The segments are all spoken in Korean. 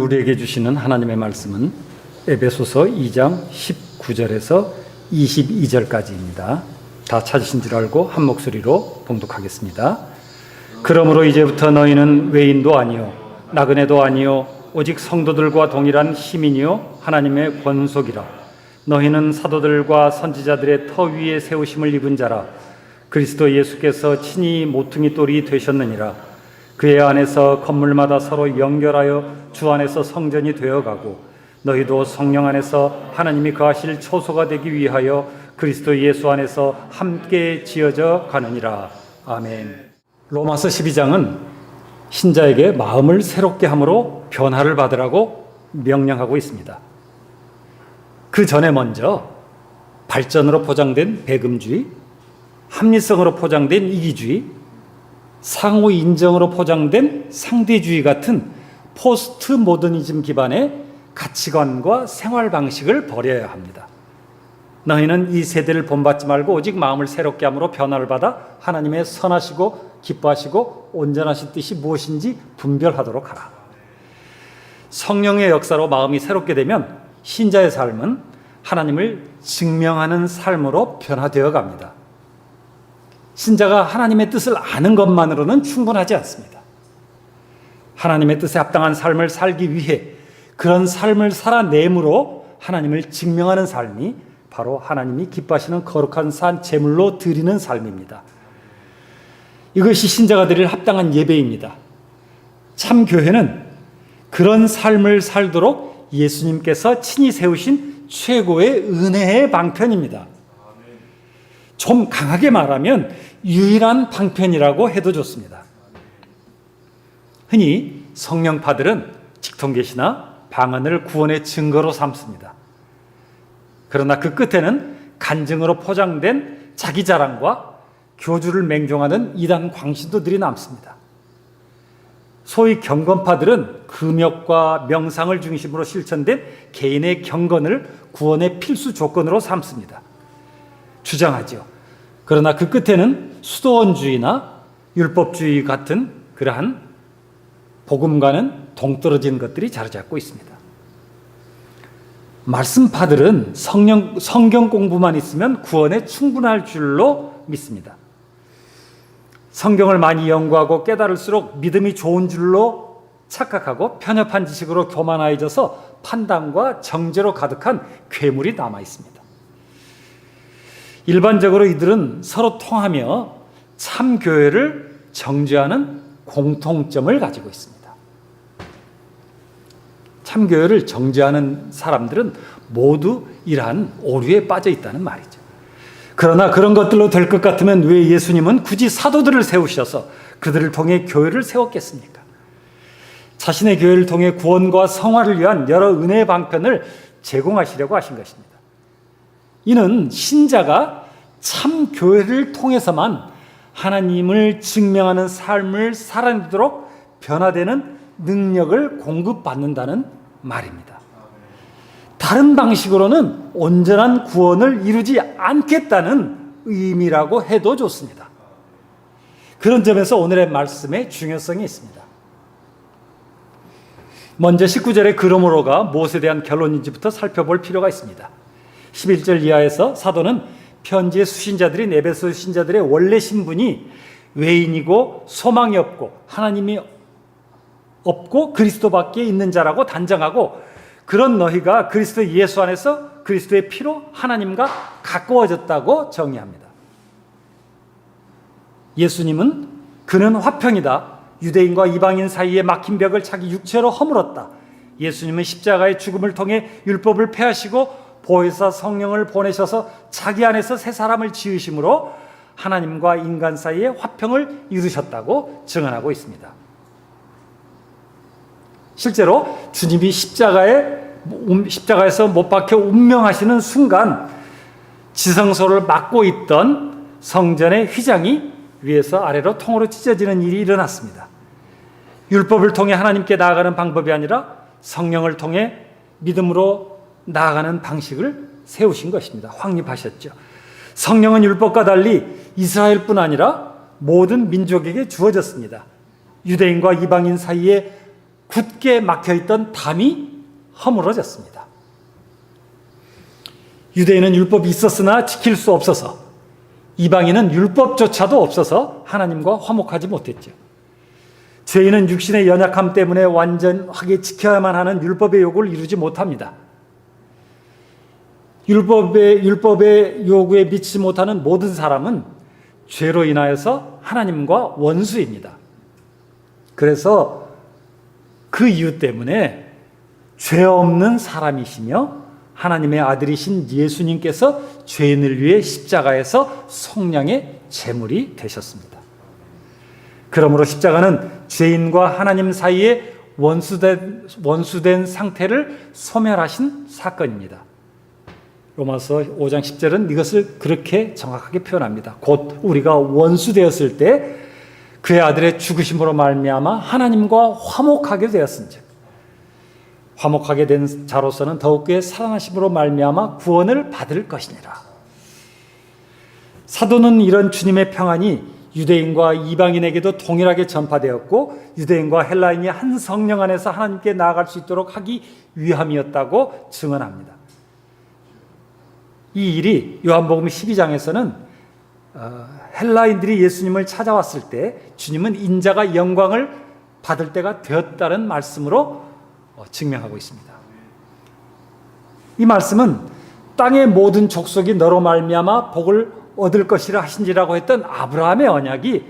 우리에게 주시는 하나님의 말씀은 에베소서 2장 19절에서 22절까지입니다. 다 찾으신 줄 알고 한 목소리로 봉독하겠습니다. 그러므로 이제부터 너희는 외인도 아니요 나그네도 아니요 오직 성도들과 동일한 시민이요 하나님의 권속이라. 너희는 사도들과 선지자들의 터 위에 세우심을 입은 자라. 그리스도 예수께서 친히 모퉁이 돌이 되셨느니라. 그의 안에서 건물마다 서로 연결하여 주 안에서 성전이 되어가고 너희도 성령 안에서 하나님이 거하실 초소가 되기 위하여 그리스도 예수 안에서 함께 지어져 가느니라. 아멘. 로마서 12장은 신자에게 마음을 새롭게 함으로 변화를 받으라고 명령하고 있습니다. 그 전에 먼저 발전으로 포장된 배금주의, 합리성으로 포장된 이기주의, 상호 인정으로 포장된 상대주의 같은 포스트 모더니즘 기반의 가치관과 생활 방식을 버려야 합니다. 너희는 이 세대를 본받지 말고 오직 마음을 새롭게 함으로 변화를 받아 하나님의 선하시고 기뻐하시고 온전하신 뜻이 무엇인지 분별하도록 하라. 성령의 역사로 마음이 새롭게 되면 신자의 삶은 하나님을 증명하는 삶으로 변화되어 갑니다. 신자가 하나님의 뜻을 아는 것만으로는 충분하지 않습니다. 하나님의 뜻에 합당한 삶을 살기 위해 그런 삶을 살아내므로 하나님을 증명하는 삶이 바로 하나님이 기뻐하시는 거룩한 산 제물로 드리는 삶입니다. 이것이 신자가 드릴 합당한 예배입니다. 참 교회는 그런 삶을 살도록 예수님께서 친히 세우신 최고의 은혜의 방편입니다. 좀 강하게 말하면 유일한 방편이라고 해도 좋습니다. 흔히 성령파들은 직통계시나 방언을 구원의 증거로 삼습니다. 그러나 그 끝에는 간증으로 포장된 자기 자랑과 교주를 맹종하는 이단 광신도들이 남습니다. 소위 경건파들은 금욕과 명상을 중심으로 실천된 개인의 경건을 구원의 필수 조건으로 삼습니다. 주장하죠. 그러나 그 끝에는 수도원주의나 율법주의 같은 그러한 복음과는 동떨어진 것들이 자리 잡고 있습니다. 말씀파들은 성경 공부만 있으면 구원에 충분할 줄로 믿습니다. 성경을 많이 연구하고 깨달을수록 믿음이 좋은 줄로 착각하고 편협한 지식으로 교만해져서 판단과 정죄로 가득한 괴물이 남아 있습니다. 일반적으로 이들은 서로 통하며 참 교회를 정죄하는 공통점을 가지고 있습니다. 참 교회를 정죄하는 사람들은 모두 이러한 오류에 빠져 있다는 말이죠. 그러나 그런 것들로 될 것 같으면 왜 예수님은 굳이 사도들을 세우셔서 그들을 통해 교회를 세웠겠습니까? 자신의 교회를 통해 구원과 성화를 위한 여러 은혜의 방편을 제공하시려고 하신 것입니다. 이는 신자가 참 교회를 통해서만 하나님을 증명하는 삶을 살아내도록 변화되는 능력을 공급받는다는 말입니다. 다른 방식으로는 온전한 구원을 이루지 않겠다는 의미라고 해도 좋습니다. 그런 점에서 오늘의 말씀의 중요성이 있습니다. 먼저 19절의 그러므로가 무엇에 대한 결론인지부터 살펴볼 필요가 있습니다. 11절 이하에서 사도는 편지의 수신자들인 에베소 신자들의 원래 신분이 외인이고 소망이 없고 하나님이 없고 그리스도밖에 있는 자라고 단정하고 그런 너희가 그리스도 예수 안에서 그리스도의 피로 하나님과 가까워졌다고 정의합니다. 예수님은 그는 화평이다. 유대인과 이방인 사이에 막힌 벽을 자기 육체로 허물었다. 예수님은 십자가의 죽음을 통해 율법을 폐하시고 보혜사 성령을 보내셔서 자기 안에서 새 사람을 지으심으로 하나님과 인간 사이에 화평을 이루셨다고 증언하고 있습니다. 실제로 주님이 십자가에서 못 박혀 운명하시는 순간 지성소를 막고 있던 성전의 휘장이 위에서 아래로 통으로 찢어지는 일이 일어났습니다. 율법을 통해 하나님께 나아가는 방법이 아니라 성령을 통해 믿음으로 나아가는 방식을 세우신 것입니다. 확립하셨죠. 성령은 율법과 달리 이스라엘뿐 아니라 모든 민족에게 주어졌습니다. 유대인과 이방인 사이에 굳게 막혀있던 담이 허물어졌습니다. 유대인은 율법이 있었으나 지킬 수 없어서, 이방인은 율법조차도 없어서 하나님과 화목하지 못했죠. 죄인은 육신의 연약함 때문에 완전하게 지켜야만 하는 율법의 요구를 이루지 못합니다. 율법의 요구에 미치지 못하는 모든 사람은 죄로 인하여서 하나님과 원수입니다. 그래서 그 이유 때문에 죄 없는 사람이시며 하나님의 아들이신 예수님께서 죄인을 위해 십자가에서 속량의 제물이 되셨습니다. 그러므로 십자가는 죄인과 하나님 사이에 원수된 상태를 소멸하신 사건입니다. 로마서 5장 10절은 이것을 그렇게 정확하게 표현합니다. 곧 우리가 원수되었을 때 그의 아들의 죽으심으로 말미암아 하나님과 화목하게 되었은즉 화목하게 된 자로서는 더욱 그의 살아나심으로 말미암아 구원을 받을 것이니라. 사도는 이런 주님의 평안이 유대인과 이방인에게도 동일하게 전파되었고 유대인과 헬라인이 한 성령 안에서 하나님께 나아갈 수 있도록 하기 위함이었다고 증언합니다. 이 일이 요한복음 12장에서는 헬라인들이 예수님을 찾아왔을 때 주님은 인자가 영광을 받을 때가 되었다는 말씀으로 증명하고 있습니다. 이 말씀은 땅의 모든 족속이 너로 말미암아 복을 얻을 것이라 하신지라고 했던 아브라함의 언약이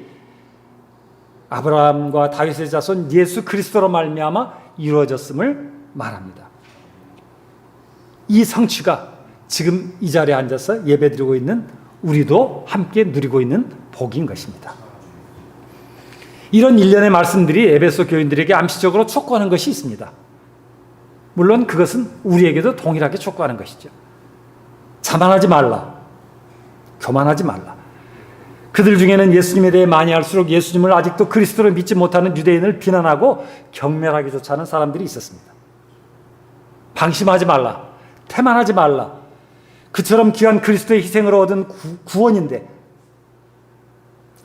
아브라함과 다윗의 자손 예수 그리스도로 말미암아 이루어졌음을 말합니다. 이 성취가 지금 이 자리에 앉아서 예배드리고 있는 우리도 함께 누리고 있는 복인 것입니다. 이런 일련의 말씀들이 에베소 교인들에게 암시적으로 촉구하는 것이 있습니다. 물론 그것은 우리에게도 동일하게 촉구하는 것이죠. 자만하지 말라. 교만하지 말라. 그들 중에는 예수님에 대해 많이 알수록 예수님을 아직도 그리스도로 믿지 못하는 유대인을 비난하고 경멸하기조차 하는 사람들이 있었습니다. 방심하지 말라. 태만하지 말라. 그처럼 귀한 그리스도의 희생으로 얻은 구원인데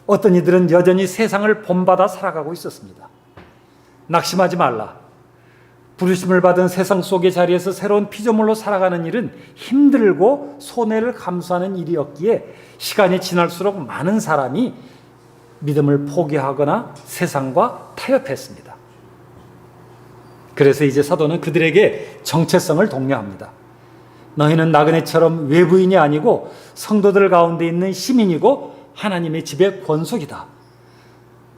어떤 이들은 여전히 세상을 본받아 살아가고 있었습니다. 낙심하지 말라. 부르심을 받은 세상 속의 자리에서 새로운 피조물로 살아가는 일은 힘들고 손해를 감수하는 일이었기에 시간이 지날수록 많은 사람이 믿음을 포기하거나 세상과 타협했습니다. 그래서 이제 사도는 그들에게 정체성을 독려합니다. 너희는 나그네처럼 외부인이 아니고 성도들 가운데 있는 시민이고 하나님의 집의 권속이다.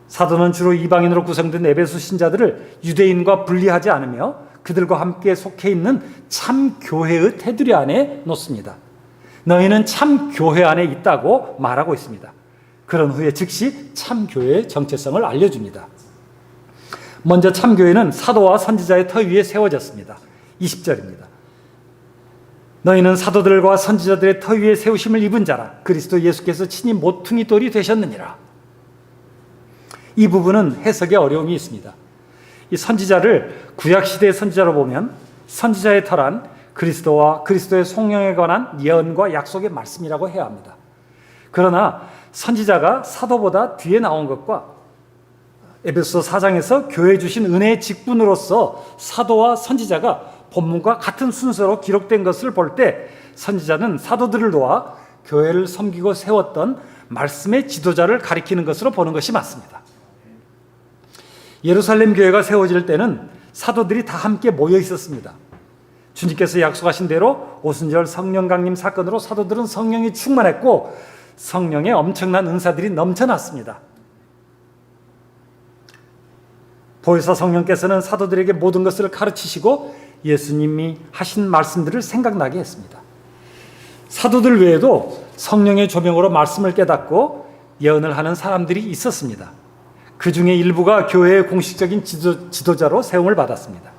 사도는 주로 이방인으로 구성된 에베소 신자들을 유대인과 분리하지 않으며 그들과 함께 속해 있는 참 교회의 테두리 안에 놓습니다. 너희는 참 교회 안에 있다고 말하고 있습니다. 그런 후에 즉시 참 교회의 정체성을 알려줍니다. 먼저 참 교회는 사도와 선지자의 터 위에 세워졌습니다. 20절입니다. 너희는 사도들과 선지자들의 터 위에 세우심을 입은 자라. 그리스도 예수께서 친히 모퉁이 돌이 되셨느니라. 이 부분은 해석에 어려움이 있습니다. 이 선지자를 구약시대의 선지자로 보면 선지자의 터란 그리스도와 그리스도의 성령에 관한 예언과 약속의 말씀이라고 해야 합니다. 그러나 선지자가 사도보다 뒤에 나온 것과 에베소 4장에서 교회에 주신 은혜의 직분으로서 사도와 선지자가 본문과 같은 순서로 기록된 것을 볼 때 선지자는 사도들을 도와 교회를 섬기고 세웠던 말씀의 지도자를 가리키는 것으로 보는 것이 맞습니다. 예루살렘 교회가 세워질 때는 사도들이 다 함께 모여 있었습니다. 주님께서 약속하신 대로 오순절 성령 강림 사건으로 사도들은 성령이 충만했고 성령의 엄청난 은사들이 넘쳐났습니다. 보혜사 성령께서는 사도들에게 모든 것을 가르치시고 예수님이 하신 말씀들을 생각나게 했습니다. 사도들 외에도 성령의 조명으로 말씀을 깨닫고 예언을 하는 사람들이 있었습니다. 그 중에 일부가 교회의 공식적인 지도자로 세움을 받았습니다.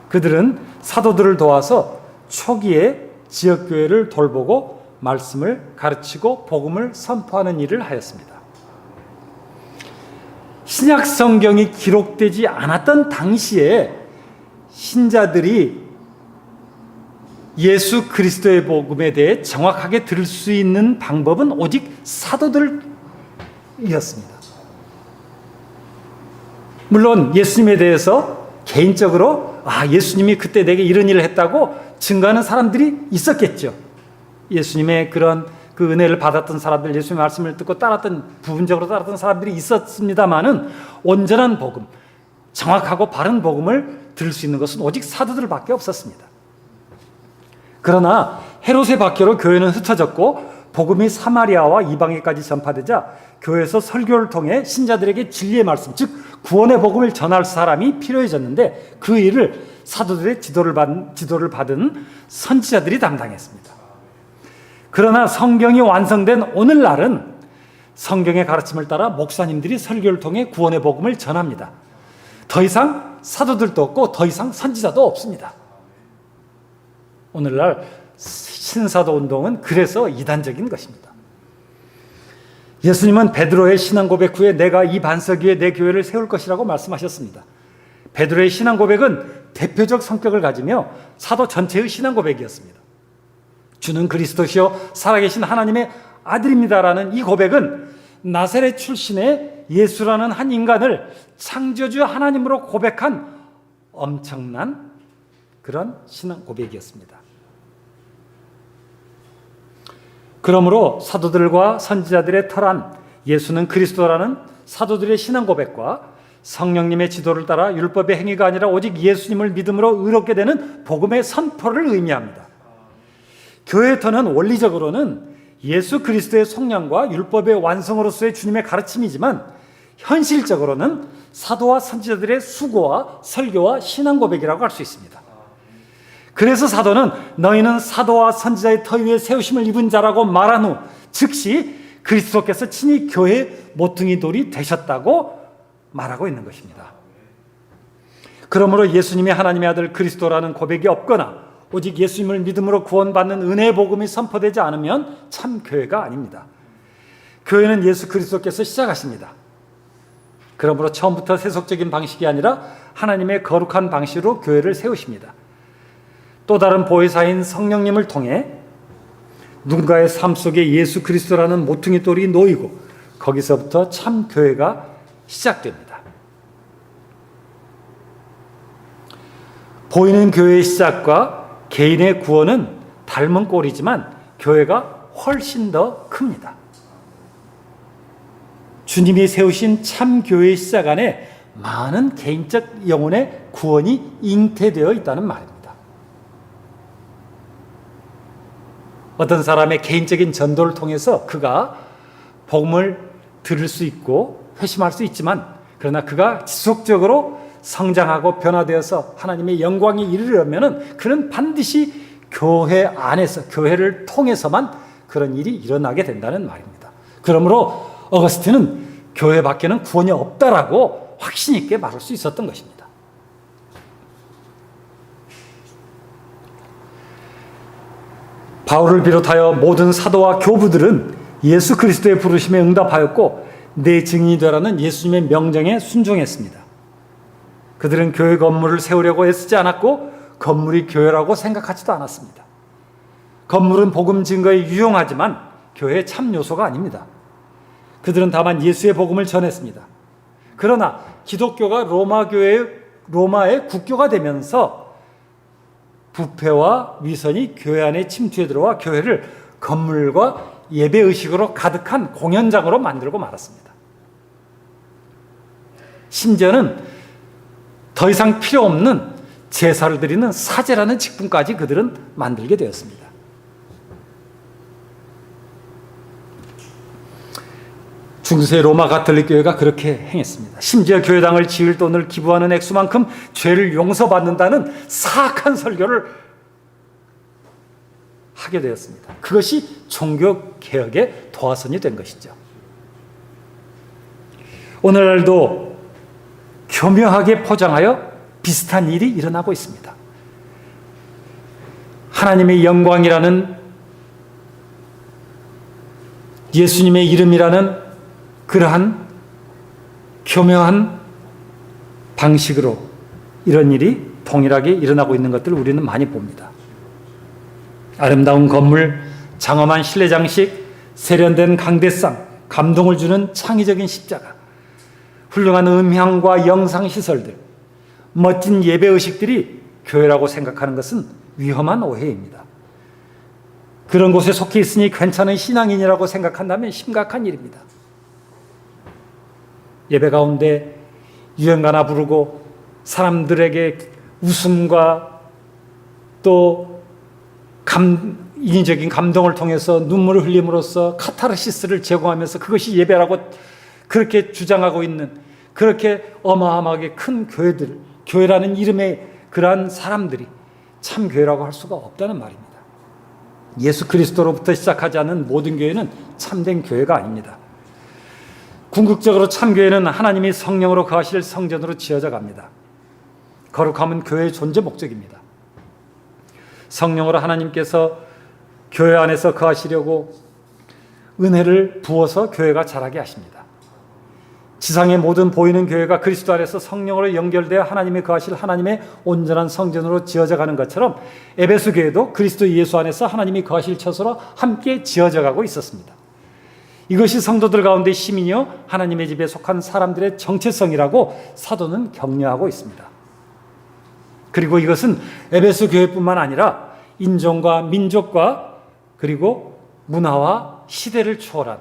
그들은 사도들을 도와서 초기에 지역교회를 돌보고 말씀을 가르치고 복음을 선포하는 일을 하였습니다. 신약 성경이 기록되지 않았던 당시에 신자들이 예수 그리스도의 복음에 대해 정확하게 들을 수 있는 방법은 오직 사도들이었습니다. 물론 예수님에 대해서 개인적으로 예수님이 그때 내게 이런 일을 했다고 증거하는 사람들이 있었겠죠. 예수님의 그런 그 은혜를 받았던 사람들, 예수님의 말씀을 듣고 부분적으로 따랐던 사람들이 있었습니다마는 온전한 복음, 정확하고 바른 복음을 들을 수 있는 것은 오직 사도들밖에 없었습니다. 그러나 헤롯의 박해로 교회는 흩어졌고 복음이 사마리아와 이방에까지 전파되자 교회에서 설교를 통해 신자들에게 진리의 말씀, 즉 구원의 복음을 전할 사람이 필요해졌는데 그 일을 사도들의 지도를 받은 선지자들이 담당했습니다. 그러나 성경이 완성된 오늘날은 성경의 가르침을 따라 목사님들이 설교를 통해 구원의 복음을 전합니다. 더 이상 사도들도 없고 더 이상 선지자도 없습니다. 오늘날 신사도 운동은 그래서 이단적인 것입니다. 예수님은 베드로의 신앙 고백 후에 내가 이 반석 위에 내 교회를 세울 것이라고 말씀하셨습니다. 베드로의 신앙 고백은 대표적 성격을 가지며 사도 전체의 신앙 고백이었습니다. 주는 그리스도시요 살아계신 하나님의 아들입니다라는 이 고백은 나사렛 출신의 예수라는 한 인간을 창조주 하나님으로 고백한 엄청난 그런 신앙 고백이었습니다. 그러므로 사도들과 선지자들의 터란 예수는 그리스도라는 사도들의 신앙 고백과 성령님의 지도를 따라 율법의 행위가 아니라 오직 예수님을 믿음으로 의롭게 되는 복음의 선포를 의미합니다. 교회의 터는 원리적으로는 예수 그리스도의 속량과 율법의 완성으로서의 주님의 가르침이지만 현실적으로는 사도와 선지자들의 수고와 설교와 신앙 고백이라고 할 수 있습니다. 그래서 사도는 너희는 사도와 선지자의 터 위에 세우심을 입은 자라고 말한 후 즉시 그리스도께서 친히 교회의 모퉁이 돌이 되셨다고 말하고 있는 것입니다. 그러므로 예수님이 하나님의 아들 그리스도라는 고백이 없거나 오직 예수님을 믿음으로 구원받는 은혜의 복음이 선포되지 않으면 참 교회가 아닙니다. 교회는 예수 그리스도께서 시작하십니다. 그러므로 처음부터 세속적인 방식이 아니라 하나님의 거룩한 방식으로 교회를 세우십니다. 또 다른 보혜사인 성령님을 통해 누군가의 삶 속에 예수 그리스도라는 모퉁이 돌이 놓이고 거기서부터 참 교회가 시작됩니다. 보이는 교회의 시작과 개인의 구원은 닮은 꼴이지만 교회가 훨씬 더 큽니다. 주님이 세우신 참 교회의 시작 안에 많은 개인적 영혼의 구원이 잉태되어 있다는 말입니다. 어떤 사람의 개인적인 전도를 통해서 그가 복음을 들을 수 있고 회심할 수 있지만 그러나 그가 지속적으로 성장하고 변화되어서 하나님의 영광에 이르려면 그는 반드시 교회 안에서 교회를 통해서만 그런 일이 일어나게 된다는 말입니다. 그러므로 어거스틴은 교회 밖에는 구원이 없다라고 확신 있게 말할 수 있었던 것입니다. 바울을 비롯하여 모든 사도와 교부들은 예수 그리스도의 부르심에 응답하였고 내 증인이 되라는 예수님의 명령에 순종했습니다. 그들은 교회 건물을 세우려고 애쓰지 않았고 건물이 교회라고 생각하지도 않았습니다. 건물은 복음 증거에 유용하지만 교회의 참 요소가 아닙니다. 그들은 다만 예수의 복음을 전했습니다. 그러나 기독교가 로마의 국교가 되면서 부패와 위선이 교회 안에 침투해 들어와 교회를 건물과 예배의식으로 가득한 공연장으로 만들고 말았습니다. 심지어는 더 이상 필요 없는 제사를 드리는 사제라는 직분까지 그들은 만들게 되었습니다. 중세 로마 가톨릭 교회가 그렇게 행했습니다. 심지어 교회당을 지을 돈을 기부하는 액수만큼 죄를 용서받는다는 사악한 설교를 하게 되었습니다. 그것이 종교개혁의 도화선이 된 것이죠. 오늘날도 교묘하게 포장하여 비슷한 일이 일어나고 있습니다. 하나님의 영광이라는 예수님의 이름이라는 그러한 교묘한 방식으로 이런 일이 동일하게 일어나고 있는 것들을 우리는 많이 봅니다. 아름다운 건물, 장엄한 실내 장식, 세련된 강대상, 감동을 주는 창의적인 십자가, 훌륭한 음향과 영상 시설들, 멋진 예배 의식들이 교회라고 생각하는 것은 위험한 오해입니다. 그런 곳에 속해 있으니 괜찮은 신앙인이라고 생각한다면 심각한 일입니다. 예배 가운데 유행가나 부르고 사람들에게 웃음과 또 인위적인 감동을 통해서 눈물을 흘림으로써 카타르시스를 제공하면서 그것이 예배라고 그렇게 주장하고 있는, 그렇게 어마어마하게 큰 교회들, 교회라는 이름의 그러한 사람들이 참 교회라고 할 수가 없다는 말입니다. 예수 그리스도로부터 시작하지 않은 모든 교회는 참된 교회가 아닙니다. 궁극적으로 참 교회는 하나님이 성령으로 거하실 성전으로 지어져 갑니다. 거룩함은 교회의 존재 목적입니다. 성령으로 하나님께서 교회 안에서 거하시려고 은혜를 부어서 교회가 자라게 하십니다. 지상의 모든 보이는 교회가 그리스도 안에서 성령으로 연결되어 하나님이 거하실 하나님의 온전한 성전으로 지어져 가는 것처럼 에베소 교회도 그리스도 예수 안에서 하나님이 거하실 처소로 함께 지어져 가고 있었습니다. 이것이 성도들 가운데 시민이요 하나님의 집에 속한 사람들의 정체성이라고 사도는 격려하고 있습니다. 그리고 이것은 에베소 교회뿐만 아니라 인종과 민족과 그리고 문화와 시대를 초월한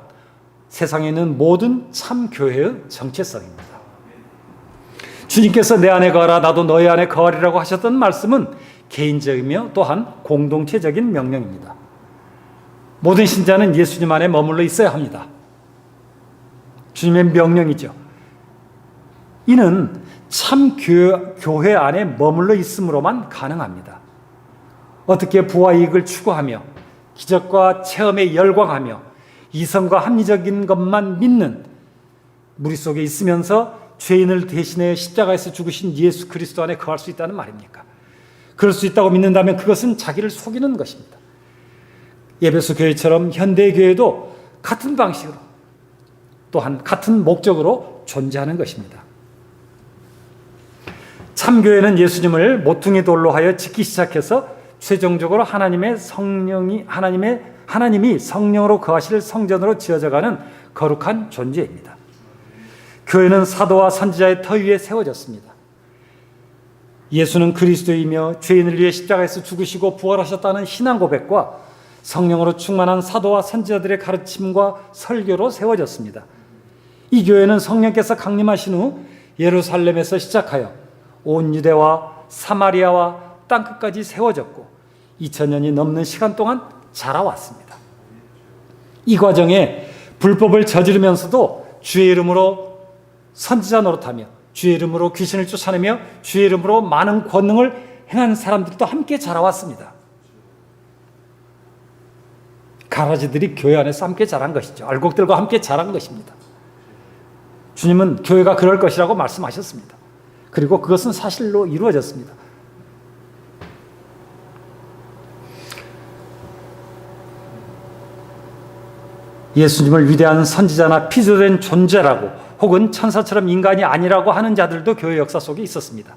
세상에 있는 모든 참 교회의 정체성입니다. 주님께서 내 안에 거하라 나도 너희 안에 거하리라고 하셨던 말씀은 개인적이며 또한 공동체적인 명령입니다. 모든 신자는 예수님 안에 머물러 있어야 합니다. 주님의 명령이죠. 이는 참 교회 안에 머물러 있음으로만 가능합니다. 어떻게 부와 이익을 추구하며 기적과 체험에 열광하며 이성과 합리적인 것만 믿는 무리 속에 있으면서 죄인을 대신해 십자가에서 죽으신 예수 그리스도 안에 거할 수 있다는 말입니까? 그럴 수 있다고 믿는다면 그것은 자기를 속이는 것입니다. 에베소 교회처럼 현대 교회도 같은 방식으로 또한 같은 목적으로 존재하는 것입니다. 참교회는 예수님을 모퉁이 돌로 하여 짓기 시작해서 최종적으로 하나님이 성령으로 거하실 성전으로 지어져가는 거룩한 존재입니다. 교회는 사도와 선지자의 터 위에 세워졌습니다. 예수는 그리스도이며 죄인을 위해 십자가에서 죽으시고 부활하셨다는 신앙 고백과 성령으로 충만한 사도와 선지자들의 가르침과 설교로 세워졌습니다. 이 교회는 성령께서 강림하신 후 예루살렘에서 시작하여 온 유대와 사마리아와 땅끝까지 세워졌고 2000년이 넘는 시간 동안 자라왔습니다. 이 과정에 불법을 저지르면서도 주의 이름으로 선지자 노릇하며 주의 이름으로 귀신을 쫓아내며 주의 이름으로 많은 권능을 행한 사람들도 함께 자라왔습니다. 가라지들이 교회 안에서 함께 자란 것이죠. 알곡들과 함께 자란 것입니다. 주님은 교회가 그럴 것이라고 말씀하셨습니다. 그리고 그것은 사실로 이루어졌습니다. 예수님을 위대한 선지자나 피조된 존재라고 혹은 천사처럼 인간이 아니라고 하는 자들도 교회 역사 속에 있었습니다.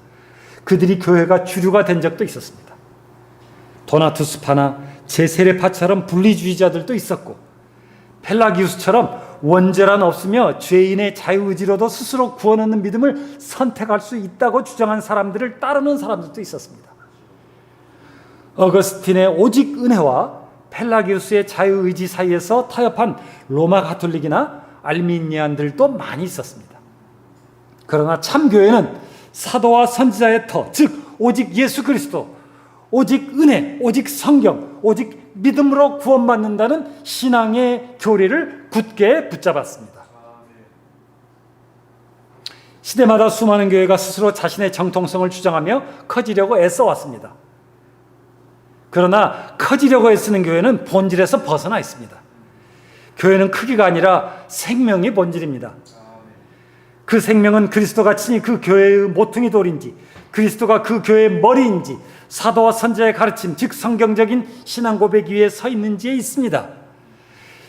그들이 교회가 주류가 된 적도 있었습니다. 도나투스파나 제세례파처럼 분리주의자들도 있었고 펠라기우스처럼 원죄란 없으며 죄인의 자유의지로도 스스로 구원 얻는 믿음을 선택할 수 있다고 주장한 사람들을 따르는 사람들도 있었습니다. 어거스틴의 오직 은혜와 펠라기우스의 자유의지 사이에서 타협한 로마 가톨릭이나 알미니안들도 많이 있었습니다. 그러나 참교회는 사도와 선지자의 터, 즉 오직 예수 그리스도, 오직 은혜, 오직 성경, 오직 믿음으로 구원받는다는 신앙의 교리를 굳게 붙잡았습니다. 시대마다 수많은 교회가 스스로 자신의 정통성을 주장하며 커지려고 애써왔습니다. 그러나 커지려고 애쓰는 교회는 본질에서 벗어나 있습니다. 교회는 크기가 아니라 생명이 본질입니다. 그 생명은 그리스도가 친히 그 교회의 모퉁이 돌인지 그리스도가 그 교회의 머리인지 사도와 선지자의 가르침 즉 성경적인 신앙 고백 위에 서 있는지에 있습니다.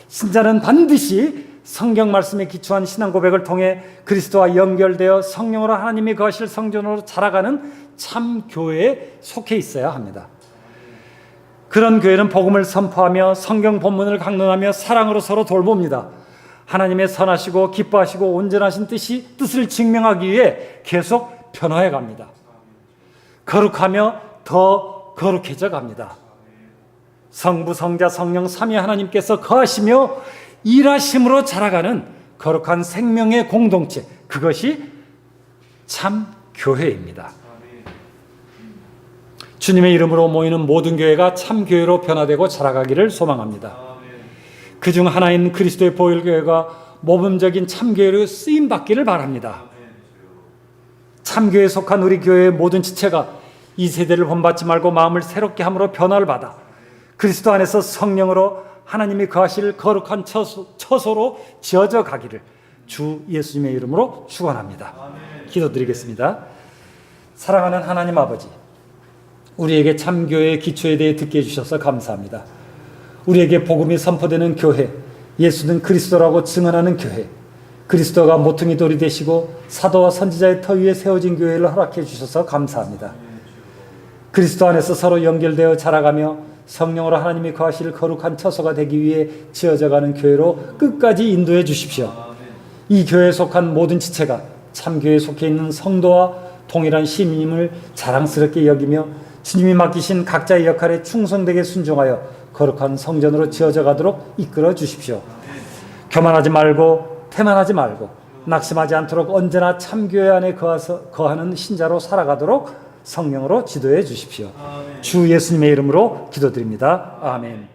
신자는 반드시 성경 말씀에 기초한 신앙 고백을 통해 그리스도와 연결되어 성령으로 하나님이 거하실 성전으로 자라가는 참 교회에 속해 있어야 합니다. 그런 교회는 복음을 선포하며 성경 본문을 강론하며 사랑으로 서로 돌봅니다. 하나님의 선하시고 기뻐하시고 온전하신 뜻을 증명하기 위해 계속 변화해 갑니다. 거룩하며 더 거룩해져 갑니다. 성부, 성자, 성령 삼위 하나님께서 거하시며 일하심으로 자라가는 거룩한 생명의 공동체, 그것이 참 교회입니다. 주님의 이름으로 모이는 모든 교회가 참 교회로 변화되고 자라가기를 소망합니다. 그중 하나인 그리스도의 보혈교회가 모범적인 참 교회로 쓰임 받기를 바랍니다. 참 교회에 속한 우리 교회의 모든 지체가 이 세대를 본받지 말고 마음을 새롭게 함으로 변화를 받아 그리스도 안에서 성령으로 하나님이 거하실 거룩한 처소로 지어져 가기를 주 예수님의 이름으로 축원합니다. 기도드리겠습니다. 사랑하는 하나님 아버지, 우리에게 참교회의 기초에 대해 듣게 해주셔서 감사합니다. 우리에게 복음이 선포되는 교회, 예수는 그리스도라고 증언하는 교회, 그리스도가 모퉁이 돌이 되시고 사도와 선지자의 터 위에 세워진 교회를 허락해 주셔서 감사합니다. 그리스도 안에서 서로 연결되어 자라가며 성령으로 하나님이 거하실 거룩한 처소가 되기 위해 지어져가는 교회로 끝까지 인도해 주십시오. 이 교회에 속한 모든 지체가 참교회에 속해 있는 성도와 동일한 시민임을 자랑스럽게 여기며 주님이 맡기신 각자의 역할에 충성되게 순종하여 거룩한 성전으로 지어져 가도록 이끌어 주십시오. 교만하지 말고 태만하지 말고 낙심하지 않도록 언제나 참교회 안에 거하는 신자로 살아가도록 성령으로 지도해 주십시오. 주 예수님의 이름으로 기도드립니다. 아멘.